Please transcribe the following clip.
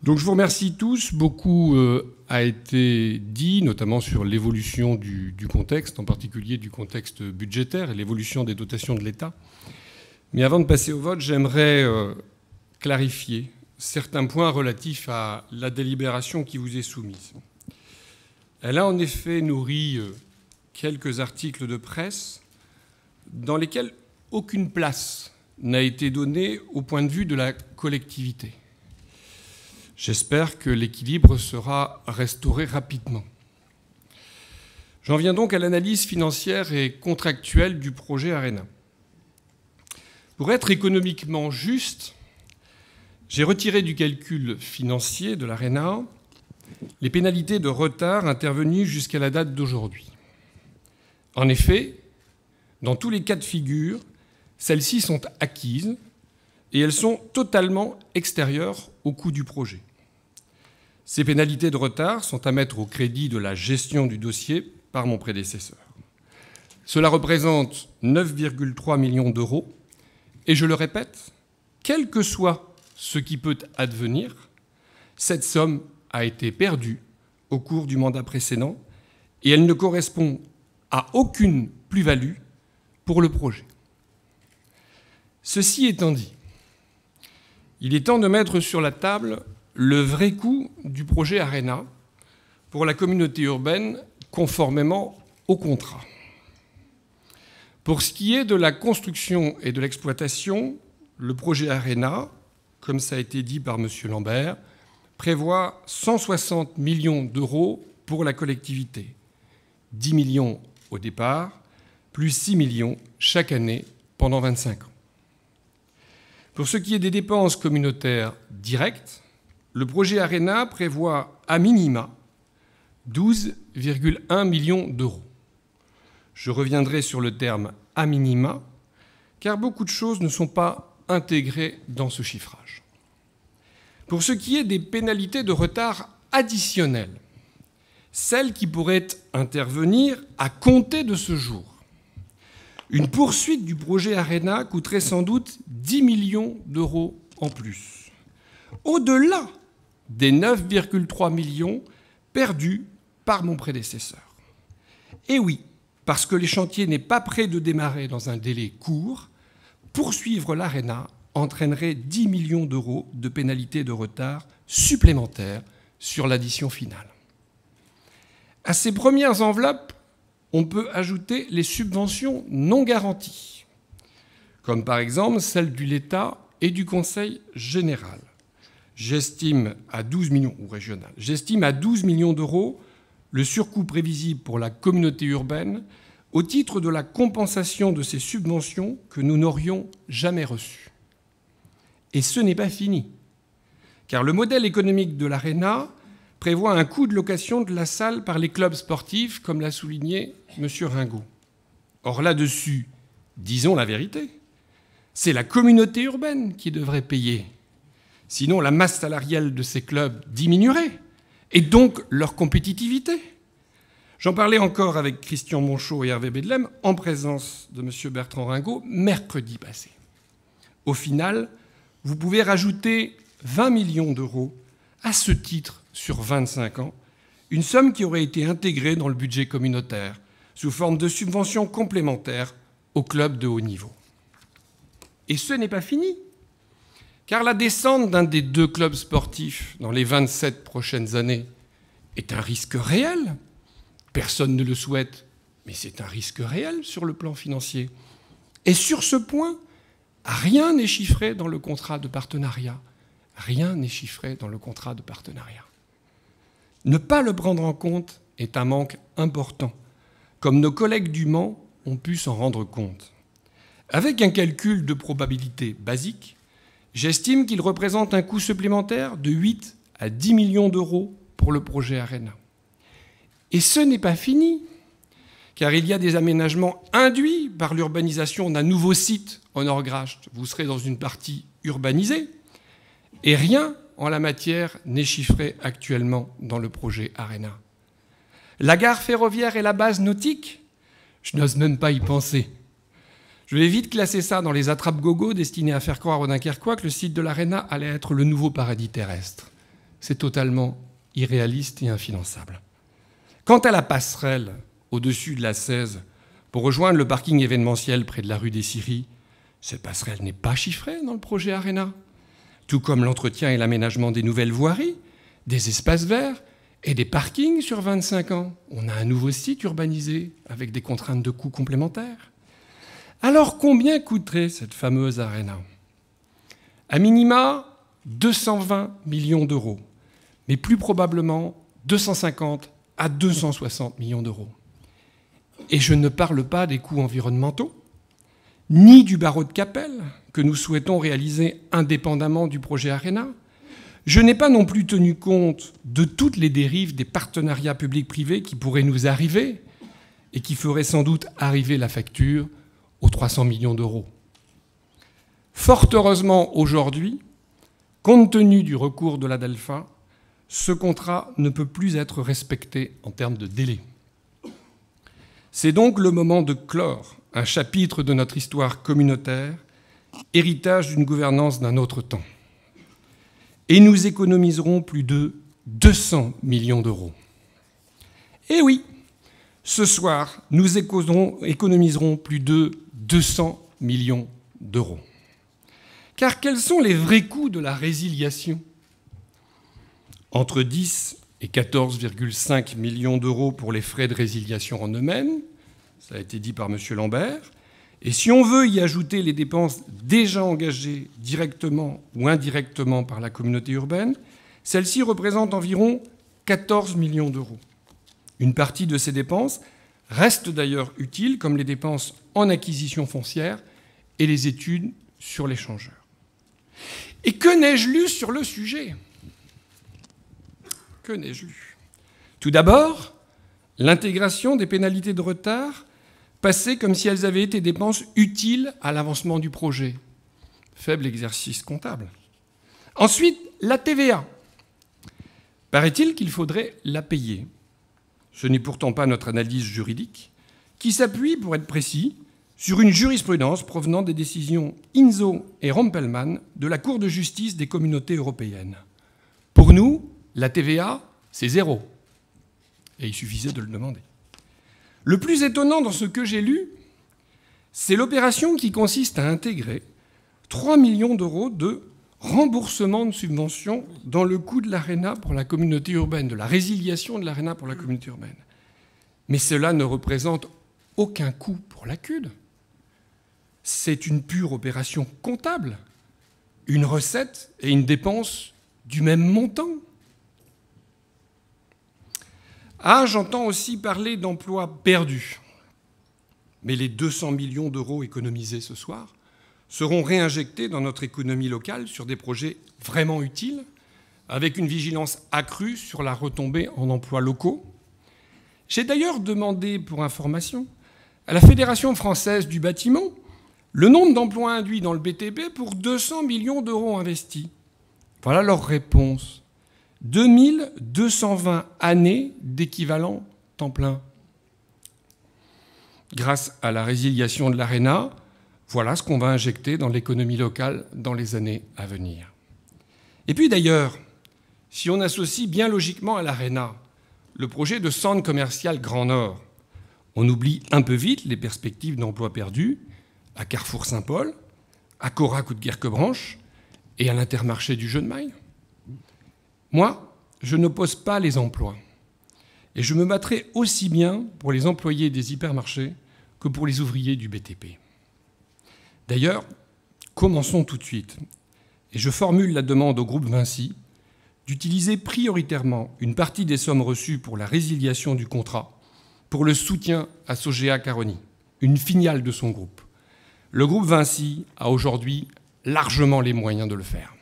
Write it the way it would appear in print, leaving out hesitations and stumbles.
Donc je vous remercie tous. Beaucoup a été dit, notamment sur l'évolution du contexte, en particulier du contexte budgétaire et l'évolution des dotations de l'État. Mais avant de passer au vote, j'aimerais clarifier certains points relatifs à la délibération qui vous est soumise. Elle a en effet nourri quelques articles de presse dans lesquels aucune place n'a été donnée au point de vue de la collectivité. J'espère que l'équilibre sera restauré rapidement. J'en viens donc à l'analyse financière et contractuelle du projet ARENA. Pour être économiquement juste, j'ai retiré du calcul financier de l'ARENA les pénalités de retard intervenues jusqu'à la date d'aujourd'hui. En effet, dans tous les cas de figure, celles-ci sont acquises et elles sont totalement extérieures au coût du projet. Ces pénalités de retard sont à mettre au crédit de la gestion du dossier par mon prédécesseur. Cela représente 9,3 millions d'euros et je le répète, quel que soit ce qui peut advenir, cette somme a été perdue au cours du mandat précédent et elle ne correspond à aucune plus-value pour le projet. Ceci étant dit, il est temps de mettre sur la table le vrai coût du projet ARENA pour la communauté urbaine conformément au contrat. Pour ce qui est de la construction et de l'exploitation, le projet ARENA, comme ça a été dit par M. Lambert, prévoit 160 millions d'euros pour la collectivité, 10 millions au départ, plus 6 millions chaque année pendant 25 ans. Pour ce qui est des dépenses communautaires directes, le projet ARENA prévoit à minima 12,1 millions d'euros. Je reviendrai sur le terme « à minima » car beaucoup de choses ne sont pas intégrées dans ce chiffrage. Pour ce qui est des pénalités de retard additionnelles, celles qui pourraient intervenir à compter de ce jour, une poursuite du projet ARENA coûterait sans doute 10 millions d'euros en plus, au-delà des 9,3 millions perdus par mon prédécesseur. Et oui, parce que les chantiers n'est pas prêt de démarrer dans un délai court, poursuivre l'ARENA entraînerait 10 millions d'euros de pénalités de retard supplémentaires sur l'addition finale. À ces premières enveloppes, on peut ajouter les subventions non garanties, comme par exemple celles de l'État et du Conseil général. J'estime à 12 millions, ou régional, j'estime à 12 millions d'euros le surcoût prévisible pour la communauté urbaine au titre de la compensation de ces subventions que nous n'aurions jamais reçues. Et ce n'est pas fini, car le modèle économique de l'ARENA prévoit un coût de location de la salle par les clubs sportifs, comme l'a souligné M. Ringot. Or là-dessus, disons la vérité, c'est la communauté urbaine qui devrait payer. Sinon, la masse salariale de ces clubs diminuerait, et donc leur compétitivité. J'en parlais encore avec Christian Monchot et Hervé Bedlem, en présence de M. Bertrand Ringot, mercredi passé. Au final, vous pouvez rajouter 20 millions d'euros à ce titre sur 25 ans, une somme qui aurait été intégrée dans le budget communautaire sous forme de subventions complémentaires aux clubs de haut niveau. Et ce n'est pas fini, car la descente d'un des deux clubs sportifs dans les 27 prochaines années est un risque réel. Personne ne le souhaite, mais c'est un risque réel sur le plan financier. Et sur ce point, rien n'est chiffré dans le contrat de partenariat. Rien n'est chiffré dans le contrat de partenariat. Ne pas le prendre en compte est un manque important, comme nos collègues du Mans ont pu s'en rendre compte. Avec un calcul de probabilité basique, j'estime qu'il représente un coût supplémentaire de 8 à 10 millions d'euros pour le projet ARENA. Et ce n'est pas fini, car il y a des aménagements induits par l'urbanisation d'un nouveau site en Orgracht. Vous serez dans une partie urbanisée, et rien en la matière n'est chiffré actuellement dans le projet ARENA. La gare ferroviaire et la base nautique, je n'ose même pas y penser. Je vais vite classer ça dans les attrape-gogo destinés à faire croire aux Dunkerquois que le site de l'ARENA allait être le nouveau paradis terrestre. c'est totalement irréaliste et infinançable. Quant à la passerelle au-dessus de la 16 pour rejoindre le parking événementiel près de la rue des Scieries, cette passerelle n'est pas chiffrée dans le projet ARENA, tout comme l'entretien et l'aménagement des nouvelles voiries, des espaces verts et des parkings sur 25 ans. On a un nouveau site urbanisé avec des contraintes de coûts complémentaires. Alors combien coûterait cette fameuse ARENA ? À minima, 220 millions d'euros, mais plus probablement 250 à 260 millions d'euros. Et je ne parle pas des coûts environnementaux, ni du barreau de Cappelle, que nous souhaitons réaliser indépendamment du projet ARENA. Je n'ai pas non plus tenu compte de toutes les dérives des partenariats publics-privés qui pourraient nous arriver et qui feraient sans doute arriver la facture aux 300 millions d'euros. Fort heureusement, aujourd'hui, compte tenu du recours de la DELFA, ce contrat ne peut plus être respecté en termes de délai. C'est donc le moment de clore un chapitre de notre histoire communautaire, héritage d'une gouvernance d'un autre temps. Et nous économiserons plus de 200 millions d'euros. Et oui, ce soir, nous économiserons plus de 200 millions d'euros. Car quels sont les vrais coûts de la résiliation ? Entre 10 et 14,5 millions d'euros pour les frais de résiliation en eux-mêmes, ça a été dit par M. Lambert, et si on veut y ajouter les dépenses déjà engagées directement ou indirectement par la communauté urbaine, celles-ci représentent environ 14 millions d'euros. Une partie de ces dépenses reste d'ailleurs utile, comme les dépenses en acquisition foncière et les études sur l'échangeur. Et que n'ai-je lu sur le sujet ? Que n'ai-je lu ? Tout d'abord, l'intégration des pénalités de retard passées comme si elles avaient été dépenses utiles à l'avancement du projet. Faible exercice comptable. Ensuite, la TVA. Paraît-il qu'il faudrait la payer. Ce n'est pourtant pas notre analyse juridique, qui s'appuie, pour être précis, sur une jurisprudence provenant des décisions Inzo et Rompelmann de la Cour de justice des communautés européennes. Pour nous, la TVA, c'est zéro. Et il suffisait de le demander. Le plus étonnant dans ce que j'ai lu, c'est l'opération qui consiste à intégrer 3 millions d'euros de remboursement de subventions dans le coût de l'ARENA pour la communauté urbaine, de la résiliation de l'ARENA pour la communauté urbaine. Mais cela ne représente aucun coût pour la CUD. C'est une pure opération comptable, une recette et une dépense du même montant. Ah, j'entends aussi parler d'emplois perdus. Mais les 200 millions d'euros économisés ce soir seront réinjectés dans notre économie locale sur des projets vraiment utiles, avec une vigilance accrue sur la retombée en emplois locaux. J'ai d'ailleurs demandé, pour information, à la Fédération française du bâtiment le nombre d'emplois induits dans le BTP pour 200 millions d'euros investis. Voilà leur réponse. 2220 années d'équivalent temps plein. Grâce à la résiliation de l'ARENA, voilà ce qu'on va injecter dans l'économie locale dans les années à venir. Et puis d'ailleurs, si on associe bien logiquement à l'ARENA le projet de centre commercial Grand Nord, on oublie un peu vite les perspectives d'emplois perdus à Carrefour Saint-Paul, à Corac ou de Guerquebranche et à l'Intermarché du Jeu de Maille. Moi, je n'oppose pas les emplois. Et je me battrai aussi bien pour les employés des hypermarchés que pour les ouvriers du BTP. D'ailleurs, commençons tout de suite. Et je formule la demande au groupe Vinci d'utiliser prioritairement une partie des sommes reçues pour la résiliation du contrat pour le soutien à Sogea Caroni, une filiale de son groupe. Le groupe Vinci a aujourd'hui largement les moyens de le faire.